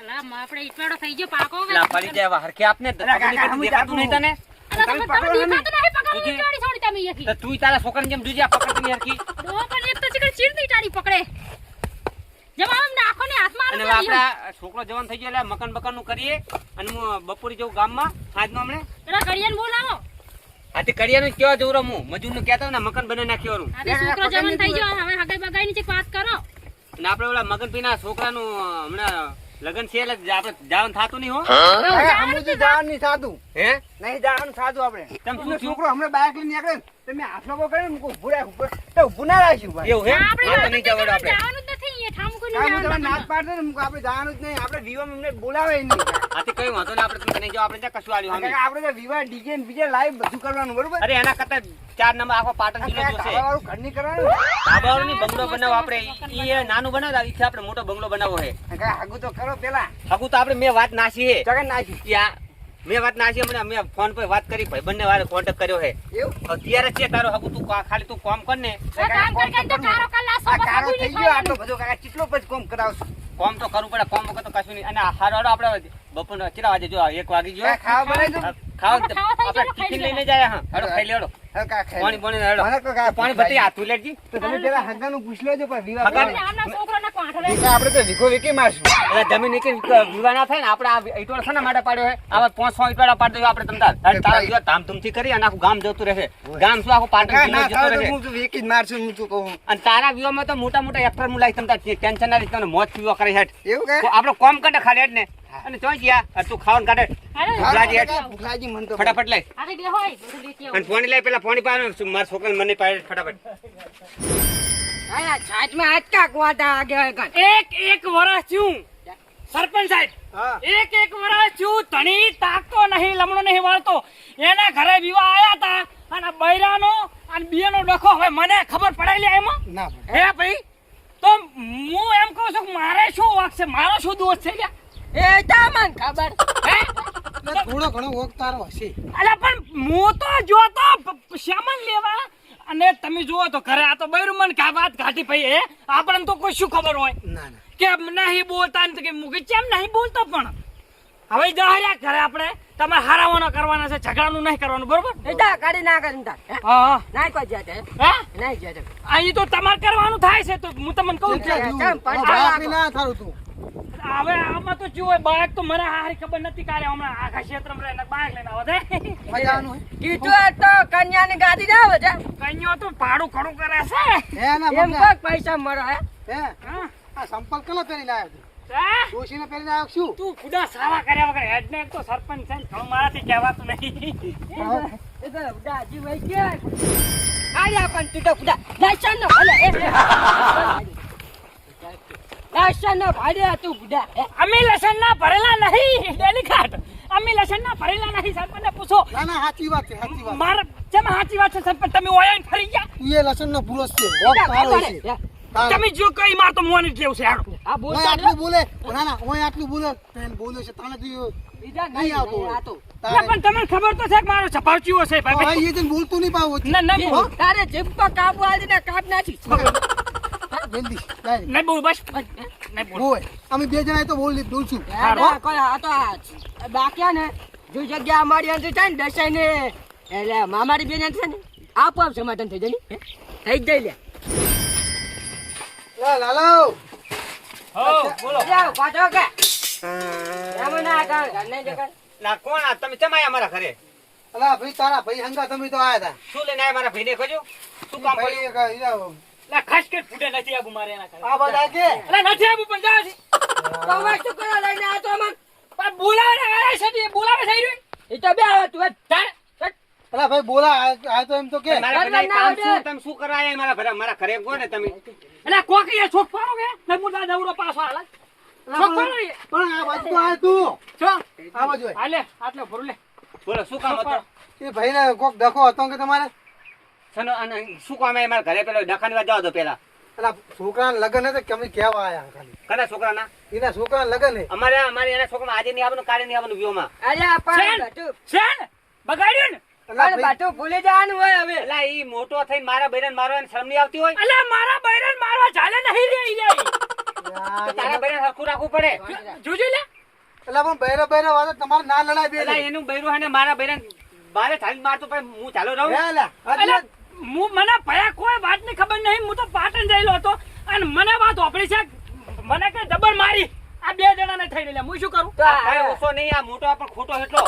અલા આપણે ઈટવાડો થઈ ગયો પાકો હવે લા ફરી જાય હરખે આપને દેખાતું નહીં તને તમે પકડો નહીં પકડો ઈટવાડી છોડી તમે યકી તો તું તારા છોકરાને જેમ દુજિયા પકડતી હરખી ડો પણ એક તો ચીકડ ચીરતી ટાડી પકડે જેમ આમ નાખો ને હાથમાં અને આપડા છોકરો જવાન થઈ ગયો એટલે મકાન બકાન નું કરીએ અને હું બપોરી જઉં ગામમાં સાંજનો હમણે એના કડિયાને બોલાવો આથી કડિયાનું કેવા જવરો હું મજૂર નું કહેતા ને મકાન બને નાખ્યોરું આ છોકરો જવાન થઈ ગયો હવે હગાઈ બગાઈ ની વાત કરો અને આપણે ઓલા મગનપીના છોકરાનું હમણાં લગન છે એટલે આપણે જવાનું થાતું નહીં હો અમુજી જવાનું નહીં સાદું હે નહીં જવાનું સાદું આપણે તમ શું થયું? છોકરો હમણાં બાઇક લઈને નીકળે ને, તમે હાથમાં બહુ કરે ને મૂકો ઉભું રાખ ઉપર તો ઉભું ના રાખ્યું ભાઈ એવું હે આપણે આ તો નહીં જવાનું આપણે જવાનું જ નથી એ ઠામ કોઈ કામ તમે જવાનું નાચ પાડતો ને મૂકો આપણે જવાનું જ નહીં આપણે વિવાહ એમને બોલાવે નહીં આથી કઈ વાંધો નહીં આપણે તમે નહીં જાઓ આપણે ત્યાં કશું આવ્યું કારણ કે આપણે તો વિવાહ ડીજે ને બીજે લાઈવ બધું કરવાનું બરોબર અમે અરે એના કરતા 4 નંબર આખો પાટણ જિલ્લો જોશે વાળું ઘર નહીં કરવાનું ધાબાવાળું ની બંગલો બનાવો આપણે ઈ નાનું બનાવતા ઈથી આપણે મોટો બંગલો બનાવવો હે આગુ તો કરો પેલા હગું તો આપણે મેં વાત નાસી હે જગન નાખ્યું ત્યાં મેં વાત નાસી હમણાં મેં ફોન પર વાત કરી ભાઈ બંને વાળે કોન્ટેક્ટ કર્યો હે એવું અત્યારે છે તારો હગું તું ખાલી તું કામ કર ને કામ કરી તો કારો કલાસો આ કારો થઈ ગયો આટલો બધો કાકા કેટલો પછી કોમ કરાવશું કામ તો કરવું પડે કામ વગર તો કશું નહીં અને હારો આપણે બપોર કેટલા વાગે જો 1 વાગી ગયો ખાવા બનાવી દો ખાવા આપણે ટિફિન લઈને જાય હા હેડો ખાઈ લેડો હવે કાકા ખાઈ પાણી પાણી હેડો મને તો કાકા પાણી બધી હાથ લેડજી તો તમે પેલા હગાનું પૂછ લેજો પણ વિવાહ હગાનું? કરો. આમના છોકરાના કોઠરે આપણે તો વિકો વિકી મારશું એટલે જમીન નીચે વિવાહ ના થાય ને આપણે આ ઈટવાળા છે ને માટે પાડ્યો હે આવા 500 ઈટવાળા પાડી દઈએ આપણે તમતાર તારા વિવાહ ધામધૂમથી કરી અને આખું ગામ જતું રહેશે ગામ શું આખું પાટણ ના જિલ્લો જતો થાય તો રહેશે હું તો વિકી જ મારશું હું તો કહું અને તારા વિવાહમાં તો મોટા મોટા એક્ટર મુલાય તમતાર ટેન્શન ના લીધે તને મોજ પીવો કરે હેઠ એવું કે આપણે કોમ કાઢે ખાલી હેઠ ને અને ચોઈ ગયા તું ખાવાનું કાઢે ભૂખલાજી હેઠ ભૂખલાજી મન તો ફટાફટ લઈ આરે બે હોય બધું લેતી આવો અને પાણી લઈ પેલા પાણી પાડે મારા છોકરાને મને પાડે ફટાફટ આયા છાજમાં આજ કા કવાટા આગે આગળ એક વર્ષ છું સરપંચ સાહેબ હા એક વર્ષ છું ધણી તાકતો નહીં લમણો નહીં વાળતો એના ઘરે વિવાહ આયા તા અને બૈરાનો અને બીએનો ડખો હવે મને ખબર પડાયેલી એમાં ના હે ભાઈ તો હું એમ કહું છું કે મારે શું વાંક છે મારો શું દોષ છે લ્યા? એ તામન ખબર હે થોડો ઘણો વોક તારો હશે અલા પણ હું તો જોતો શ્યામન લેવા અને તમે જુઓ તો ઘરે આ તો બૈરું મને કા વાત કાઢી ભાઈ હે આપણને તો કોઈ શું ખબર હોય ના ના કે નહીં બોલતા ને કે મુકે કેમ નહીં બોલતો પણ હવે જહાર્યા ઘરે આપણે તમારે હારાવાના કરવાના છે ઝઘડાનું નહીં કરવાનું બરોબર એટા કાઢી ના કરી તા હા હા ના કોઈ જાતે હે ના જાતે અહીં તો તમારે કરવાનું થાય છે તો હું તમને કહું છું કેમ પણ ના થારું તું હવે આમાં તો શું હોય બાઈક તો મને હારી ખબર નથી કાલે હમણાં આખા ક્ષેત્રમાં રહીને બાઈક લઈને આવે છે મજાનું કીધું તો કન્યાની ગાડી ના આવે છે કઈયો તો ભાડું ઘણું કરે છે હે ના એમ કોક પૈસા મળે હે હા આ સંપલ કલો પહેરીને આવ્યો હે? દોશીને પહેરીને આવ્યો શું તું ખુદા સાવા કર્યા વગર હેડ ને એક તો સરપંચ છે ને ઘણું મારાથી કહેવાતું નહીં એ તો દાજી વઈ ગયા આયા પણ તું તો ખુદા લાઈસન ન ભલે લાઈસન ન ભાડે તું ખુદા અમે લસણ ના ભરેલા નહીં ડેલી ખાટ અમે લસણ ના ભરેલા નહીં સરપંચ ને પૂછો ના ના સાચી વાત છે સાચી વાત મારા જેમ સાચી વાત છે સરપંચ તમે ઓયા ફરી ગયા તું એ લસણ નો ભૂલો છે વોક તારો છે તમે જો કઈ માર તો મોને કેવું છે હાડો આ બોલતા આટલું બોલે ના ના ઓય આટલું બોલે તને બોલે છે તને તું બીજા નહીં આવતો આ તો ના પણ તમને ખબર તો છે કે મારો સ્વભાવ ચીવો છે ભાઈ ભાઈ એ જન બોલતું નહીં પાવો ના ના બોલ. તારે જીભ પર કાબુ આલીને કાપ નાખી જલ્દી લાય નહીં બોલ બસ નહીં બોલ ઓય અમે બે જણા તો બોલ છું બાકી ને જો જગ્યા અમારી અંદર છે ને દસાઈ ને એટલે મામારી બેન છે ને આપો આપ સમાધાન થઈ જાય થઈ જાય લે લાલો હો બોલો પાછો કે એમ ના કર ઘરને જગર ના કોણ આ તમે ચમ આયા મારા ઘરે અલા ભાઈ તારા ભાઈ હંગા તમે તો આયા હતા શું લઈને આયા મારા ભાઈને ખોજો શું કામ કર્યું ના ખાસ કે ફૂટે નથી આબુ મારે એના કરે આ બધા કે અરે નથી આબુ પણ જા છે તો હવે શું કરવા લઈને આ તો અમન પણ બોલાવે ને આરે છે બોલાવે થઈ રહ્યું એ તો બે આવે તું તાર અલા ભાઈ બોલા આ તો એમ તો કે મારા ઘરે કામ શું તમે શું કરવા આયા મારા ઘરે કો ને તમે એટલે કોકી એ છોક પાડો કે ને મુદા દવરો પાછો હાલ છોક પાડો એ પણ આ બાજુ આય તું છો આ બાજુ આય. હાલે આટલો ભરું લે બોલો શું કામ હતું એ ભાઈને કોક ડખો હતો કે તમારે સનો અને શું કામ આયા મારા ઘરે પેલો ડખાની વાત જાવ દો પેલા અલા છોકરાના લગન હતા કેમ કેવા આયા ખાલી કના છોકરાના એના છોકરાના લગન હે અમારે એના છોકરા આજે નહીં આવવાનું કાલે નહીં આવવાનું વિયોમાં અરે છે ને બગાડ્યું ને બાટુ ભૂલી જવાનું હોય હવે એટલે ઈ મોટો થઈને મારા બૈરાને મારવાની શરમ નહીં આવતી હોય અલે મારા બૈરન મારવા ચાલે નહીં રે ઈ લે તારા બૈરાને હરખું રાખવું પડે. જોજો લે એટલે પણ બૈરા બૈરા વાળા તમારે ના લડાય બે પેલા એનું બૈરું હે ને મારા બૈરાને બારે ચાલી મારતો પછી હું ચાલો રહું. અલા મને ભયા કોઈ વાત ની ખબર નહીં. હું તો પાટણ જયેલો હતો અને મને વાત ઓપડી છે. મને કઈ જબર મારી આ બે જણાને થઈ રહેલા. હું શું કરું? આ ભાઈ ઓછો નહીં, આ મોટો પણ ખોટો એટલો.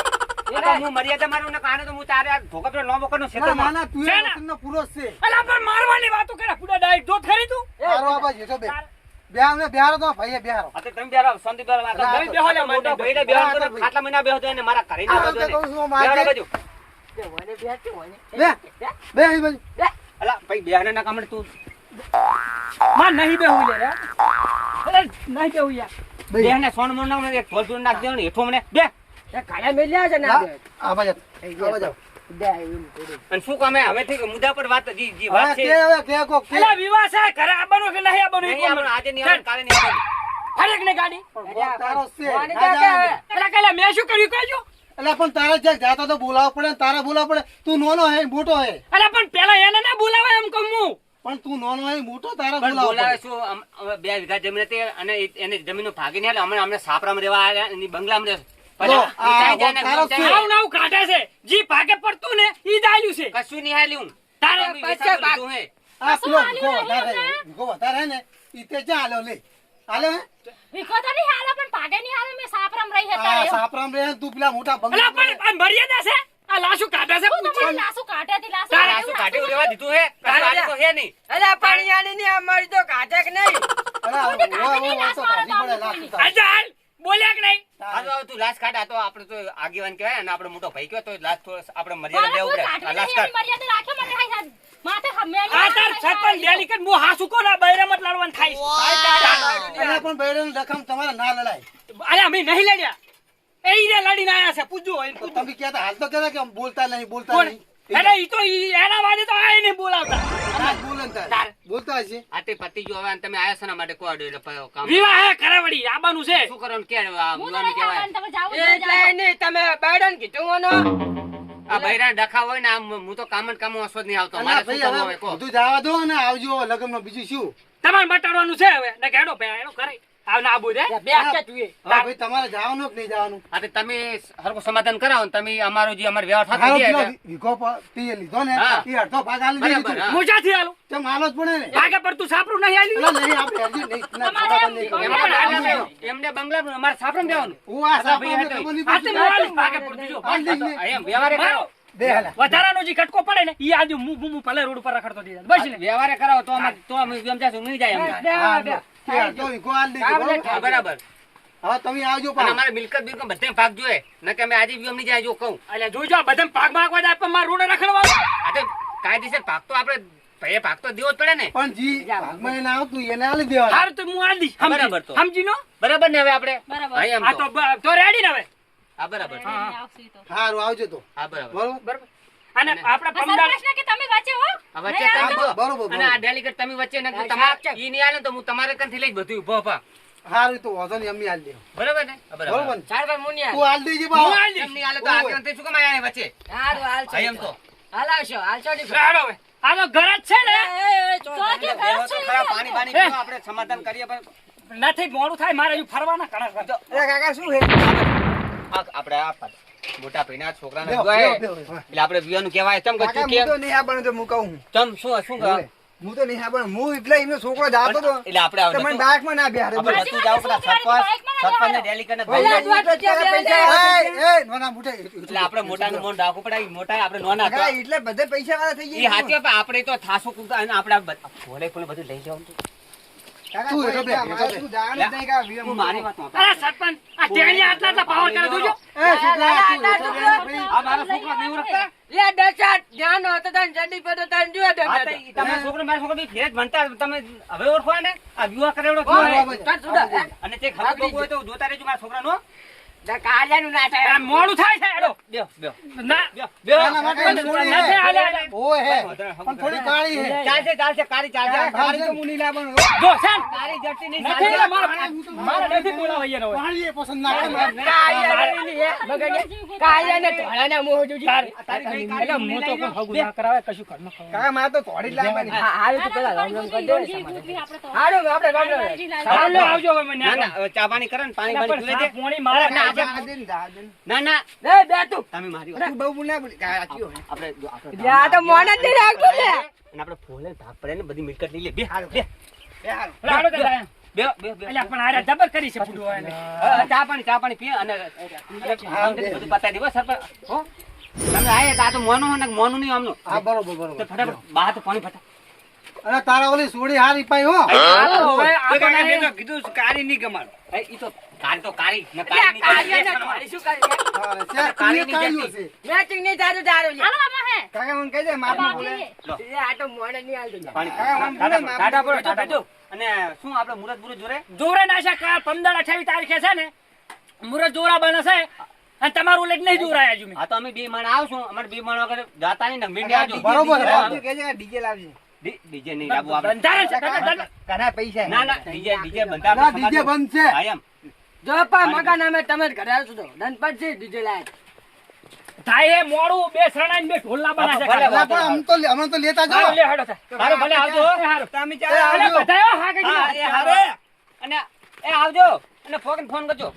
આ તો હું મર્યાદા મારું ને કારણે તો હું તારે આ ધોકા લાંબો કરનો ના ક્ષેત્રમાં. ના તું છે એ ને? વતનનો પૂરો જ છે અલા પણ મારવાની વાતો કરે. પૂરા ડાયરેક્ટ જોત ખરી તું? હારો આ બાજુ હેઠો બે બેહારો બેહારો તો ભાઈએ બેહારો આ તો તમે બેહારો, શાંતિ બેહારો. આ તો અલા, તમે બેહો લે, મોટો ભાઈને બેહારો તો ખાટલા મહિના બેહો તો એને મારા ઘરે ના આ બેહો તો તો કહું છું, એને. મારે- બેહારો બાજુ. વને બેઠું, વને. બે બે અહીં બાજુ અલા ભાઈ બેહારે ના કામડે તું માં નહીં બેહું લે રે. અરે નહીં બેહું યાર. બેહને સોન મોન ના એક ઢોલ ઢોલ નાખ દેવાનું હેઠો મને બે. એ કાળા મેલ્યા છે ના બે. આ બાજુ આ બાજુ બે એમ થોડું. અને શું કામે હવેથી મુદ્દા પર વાત જી હવે વાત કે છે. હવે કે કોક કે અલા વિવાહ છે ઘરે આવવાનું કે નહીં આવવાનું એ નહીં કોણ આવવાનું, આજે નહીં આવવાનું, કાલે નહીં આવવાનું. હરેક ને ગાડી. પણ કોક તારો છે વને ના જા જાય. કે અલા કાલે મેં શું કર્યું કહેજો? એટલે પણ તારે જ્યાં જાતો તો બોલાવવો પડે ને તારે બોલાવવો પડે. તું નાનો હે મોટો હે અલા પણ પેલા એને ના બોલાવે એમ કહું હું. પણ તું નાનો હે મોટો તારે પણ બોલાવવો બોલાવે પડે. શું હવે 2 વીઘા જમીન હતી અને એને જમીન ભાગી નહીં એટલે અમને સાપરામાં રહેવા આવ્યા એની બંગલામાં રહે. પછી જો, ઈ ચાઈ જાય ને તારો ચાઈ શું? જાય. આવું નાવું કાઢે છે. જી ભાગે પડતું ને ઈ દાલ્યું છે. કશું નહીં હાલ્યું. તારે તમે પૈસા વેચાતું ભાગ- લીધું હે. આ કશું પેલો હાલ્યું વિકો નહીં વધારે અમને. વિકો વધારે હે ને ઈ તે ચા હાલ્યો લે હાલે હે વિકો તો નહીં હાલે પણ ભાગે નહીં હાલે. મેં સાપરામ રહી હતા આ એવું. સાપરામ રે તું પેલા મોટા અલા બંગલા પણ આ મર્યાદા છે. આ લાશું કાઢે છે. હું તમારી લાશો કાઢ્યાથી લાશો તારે કાઢ્યું આસુ કાઢી રહેવા દીધું હે. કશું આજે તો હે નહીં. અલા પાણી આને ની અમારી તો કાઢે કે નહીં. આજે હાલ બોલ્યા કે નહીં? આ તો હવે તું લાશ કાઢ. આ તો આપણે તો આગેવાન કહેવાય અને આપણે મોટો ભાઈ કહેવાય તો લાશ થોડો આપણે મર્યાદા દેવું પડે. આ લાશ કાઢ. મર્યાદા રાખે મને હાય સાહેબ. માથે હમે આ તાર સરપંચ ડેલિકેટ હું હાસુ કોણ આ બૈરામત લડવાનું થાય છે. પણ બૈરાનું લખમ તમારે ના લડાય અરે અમે નહીં લડ્યા. એ ઈને લડીને આયા છે. પૂછજો હોય તો તમે કહેતા હાલ તો કહેતા કે બોલતા નહીં બોલતા કોણ? નહીં અરે ઈ તો એના વાદે તો આ નહીં બોલાવતા. ના બોલે ને તારે. બોલતા હશે આ તે પતિ જો હવે અને તમે આયા શેના માટે કોઈ અડે કામ વિવાહ હે ઘરે વળી આવવાનું છે. શું કરવાનું કે આ હું તો વિવાહનું નહીં કહેવાય. આવવાનું. તમે જાઓ એ જાય નહીં તમે બાયડન કીધું મને. આ બૈરાને ડખા હોય ને આમ હું તો કામ જ કામ ઓછો જ નહીં આવતો. અલા મારે શું ભાઈ કરવું હવે હવે કહો. બધું જવા દો અને આવજો લગ્નમાં બીજું શું તમારે મટાડવાનું છે હવે ને કેડો ભાઈ એનો કરે આવ ના આબુ રે. બે આખે તું એ. હા ભાઈ તમારે જવાનું કે નહીં જવાનું આ તે તમે હરખું સમાધાન કરાવો ને તમે અમારો જે અમારો વ્યવહાર થતો હારો જાય પેલો એટલે- વિઘો તે લીધો ને હા. એ અડધો ભાગ આલી બરાબર, દીધું હા. મોજાથી આલું. તેમ હાલો જ પડે ને ભાગે પર તું સાપરું નહીં આલ્યું. એટલે નહીં આપણે હરજી નહીં ના, સમાધાન નહીં કરવાનું. એમને બંગલા- એમને બંગલા અમારે સાપરામ જવાનું. હું આ અલા ભાઈ, સાપરાને આ તો- ખબર નહીં આ તે પડતી. હું આલીશ ભાગે પર તું જો. આ લઈ લે. એમ વ્યવહારે કરો. બે હાલા. વધારાનો જે કટકો પડે ને ઈ આજુ હું ભલે રોડ ઉપર રખડતો થઈ જાય. બસ ને. વ્યવહારે કરાવો તો અમે એમ જાશું, નહીં જાય એમ. હા, તે અડધો વિઘો આલી દીધો, બરોબર? હા, બરાબર. હવે તમે આવજો અને પાછા. અમારે મિલકત બિલકત બધે ભાગ જોઈએ ન કે અમે આજે બી અમને જાય જો કહું. અલ્યા જોજો આ બધા ભાગ માંગવા જાય પણ માર રોડે રખડવા. આ તો કાયદેસર ભાગ તો આપણે ભાઈએ ભાગ તો દેવો જ પડે ને. પણ જી ભાગમાં એને આવતું એને આલી દેવાનું. હારું તો હું આલી દઈશ. બરાબર તો. સમજી નો? બરાબર ને હવે આપણે બરાબર. હા, એમ આ તો. તો રેડી ને હવે. હા, બરાબર. આવશે તો. હારું આવજો તો હા, બરાબર. બરોબર બરાબર. અને આપણે આ પમદાર સરપંચને કે તમે વચ્ચે હો. આ વચ્ચે નહીં તમે આવતો. કહો. બરોબર અને આ બરોબર. ડેલિગેટ તમે વચ્ચે ને હા, તમારે સાહેબ. ઈ નહીં આલે ને તો હું તમારે કંથી લઈ બધું ઉભો ઉભા. હારું તો વાંધો નહીં અમે આલી દેવું. બરાબર ને? હા, બરોબર બરાબર. ને? ચાલ ભાઈ મુનિયા. તું આલી દેજે હું બાવા. આલી દઈશ. એમ નહીં આલે તો આગળ તે શું કામ આયા વચ્ચે? હારું હાલ હા, એમ તો. હાલાવશો હાલશો ની. હાલો હવે. આ તો ઘર જ છે ને. તો કે ઘર બેહો તો છે. ખરા, પાણી બાણી પીવો, આપણે સમાધાન કરીએ પણ નથી મોડું થાય મારે હજુ ફરવાના ઘણા છે. અરે કાકા શું હે? આપણે આ મોટા ભાઈના છોકરાને બેહો, વિવાહ બેહો, હે. બેહો. એટલે આપણે વિવાહનું કહેવાય ચમ કે કાકા, તું હું તો કેમ નહીં આપવાનું તો હું કહું છું. ચમ શું કહે? હું તો નહીં આપવાનું. હું એટલે એમનો છોકરો જાતો હતો એટલે આપણે તો મને બાઇકમાં ના બેહાડે. આપણે સાચી બધું જાવ વાત પેલા છે, સરપંચ સરપંચ ને ડેલિકેટને ભાઈ, ભાઈ અલા, તું આ તો ત્યાં પૈસા બે વાળા એ, એ, નાના મોટા એટલે આપણે મોટાનું મોન રાખવું પડે મોટા આપણે નોના કાકા, હતા એટલે બધે પૈસા વાળા થઈ એ ગયા. હાચે પણ આપણે તો થાસું કૂદતા અને આપણે આ ભોલે ફોલે બધું લઈ જવાનું હતું. કાકા, તું કોઈ હેઠો બે, એટલે મારે હેઠો બે. શું જવાનું જ નહીં કાકા, વિયમ તું મારી વાત સાંભળ. અરે સરપંચ આ ટેણી આટલા આટલા પાવર કરે જોજો. એ છોકરા તું હેઠો બે ને ભાઈ. આ મારો છોકરો નહીં ઓળખતા? લે ડચાટ ધ્યાન હતો તને જલ્દી પડે તને જો હા, દંડ તો ઈ તમારો છોકરો મારો છોકરો બી ફેર જ ભણતા તમે હવે ઓળખો ને આ વિવાહ કરેલો ઓય, થયો. તને સુધા. અને તે ખબર બહુ હોય તો જોતા રહેજો મારા છોકરાનો. કાળિયાનું ના થાય. આ મોડું થાય છે હેડો. બેહો, બેહો, ના બેહો, બેહો. આના માટે નથી છોડી હાલે, હે. હાલે. ઓય હે પણ થોડી કાળી હે. ચાલશે, ચાલશે, કાળી ચાલશે. કાળી તો મુની લાવવાનું. જો છે ને? કાળી જડતી નહીં, નથી ચાલશે. એટલે મારે નથી બોલાવા અહીંયા હવે. કાળી એ પસંદ ના કરે. કાળિયાનું નહીં હે, બગાડ્યા. કાળિયાને ધોળાના મોહ જોજી. તારી ભાઈ એટલે કાળી હું તો નહીં કોઈ હગું ના કરાવે, કશું કર ન ખવાય. કાકા મારે તો થોડી જ લાવવાની. હા, હારું તો પેલા રામ રામ કરી દે. આપણે તો હારું, આપણે રામ રામ. ચાલો આવજો હવે મને ના, ના, ચા પાણી કરે ને પાણી પણ પાણી પીવે સાપ પોણી મારે ના, ના જા દે ને, જા દે ને. ના, ના, એ બે તું. તમે મારી વાત. તું બહુ બોલ ના બોલ. કાકા આચ્યો હે. આપણે જો આપણે લે, આ તો મોન જ નહીં રાખતું લે. અને આપણે ફોલે ભાગ પડે ને બધી મિલકત લઈ લે. બે, બે, બે હાલો. રાડો તે જાય. બે, બે, બે. અલ્યા પણ આરે જબર કરી છે ફૂટવો એને. ચા પાણી પીએ અને બધું પતાવી દેવો સરપંચ. હો? તમે આયા તા તો મોનું હોય ને મોનું નહીં આમનું. હા બરોબર તો બરોબર. ફટાફટ બહાર તો પાણી ફટા. અને તારા ઓલી સોડી હારી પાઈ હો. હવે આ કાકા બનાવી- મેં તો કીધું કાળી નહીં ગમાડ. ઈ તો કાળી તો કાળી ને લે, કાળી કાળિયાને નહીં ધોળી શું કરી? હા, શેઠ, કાળી તું એ ની કાળિયો છે. મેચિંગ નહીં થાતું તારું લે. હાલો આમાં હે કાકા મને કહી દે માપમાં બોલે. એ આ તો મોન જ નહીં હાલતું લે. પાણી કાકા, આમ બોલે, માપ ટાટા પડો, બોલે. ટાટા પડો. અને શું આપણે મુરત બુરત જોરે જોરે નાશા કા 15-28 તારીખે છે ને મુરત જોરા બને છે અને તમારું લેટ નહીં જોરાયા હજુ મેં. આ તો અમે બે માણ આવશું અમારે બે માણ વગર જાતા નહીં ને મીંડે આવજો. બરોબર, ડીજે બરોબર. કહે છે કે ડીજે લાવજે. ડીજે નહીં લાવવું આપણે. બંધારણ છે દાદા. ઘણા પૈસા ના ના ડીજે બંધા ના, ડીજે બંધ છે. હા, એમ. જો પા મકાન અમે તમે જ ઘરે આવશો તો દનપત છે ડીજે લાયક. થાય એ મોડું બે શરણાઈ ને બે ઢોલ લાવવાના છે ભલે, અલા, પણ આમ તો અમે તો લેતા જાઓ. હાલો, લે હેડો થાય. હારું, ભલે આવજો. એ હારું. તમે એ ચાલો અલે આવજો. બધાય હો, હા કીધું. હા, એ હારું. અને એ આવજો અને ફોન કરજો.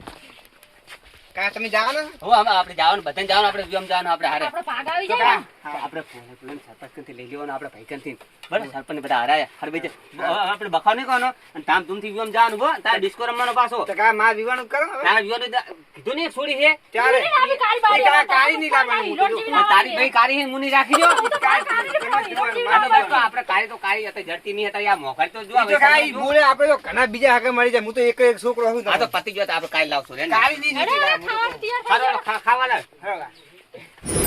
કાકા તમે જાઓ ને. હો આપણે જવાનું બધાને જવાનું આપણે વિયમ જવાનું આપણે હારે. આપણે ભાગ આવી તો જાય ને. આપણે ફોન સરપંચ લઈ લેવાનું આપણે ભાઈકનથી બરાબર સરપંચ બધા હારાયા હર બે આપણે બખાવ નહીં કરવાનો અને તામ તુમથી વિયમ જવાનું હો તારે ડિસ્કો રમવાનો પાછો તો કાકા માર વિવાનું કરો હવે. તારે વિયમ કીધું નહીં છોડી છે ત્યારે નહીં લાવી કાળી બાળી કાકા, આવે. કાળી નહીં લાવવાની. હીરો જેવી પણ તારી લાવવાની. ભાઈ કારી હે મુની રાખી દો કાળી લાવવાની, હીરો જેવી મારે લાવવાની. તો આપણે કારી તો કારી હતી જડતી નહીં હતા યા મોઘાઈ તો જો ઈ તો કાંઈ બોલે આપણે તો ઘણા બીજા હાકે મળી જાય. હું તો એક એક છોકરો છું. આ તો પતિ ગયો તો આપણે કાઈ લાવશું રે ને કાળી નહીં અરે, નીકળી લાવવાનું. ખાવાનું તૈયાર થઈ જાય. ખાવાના હવે.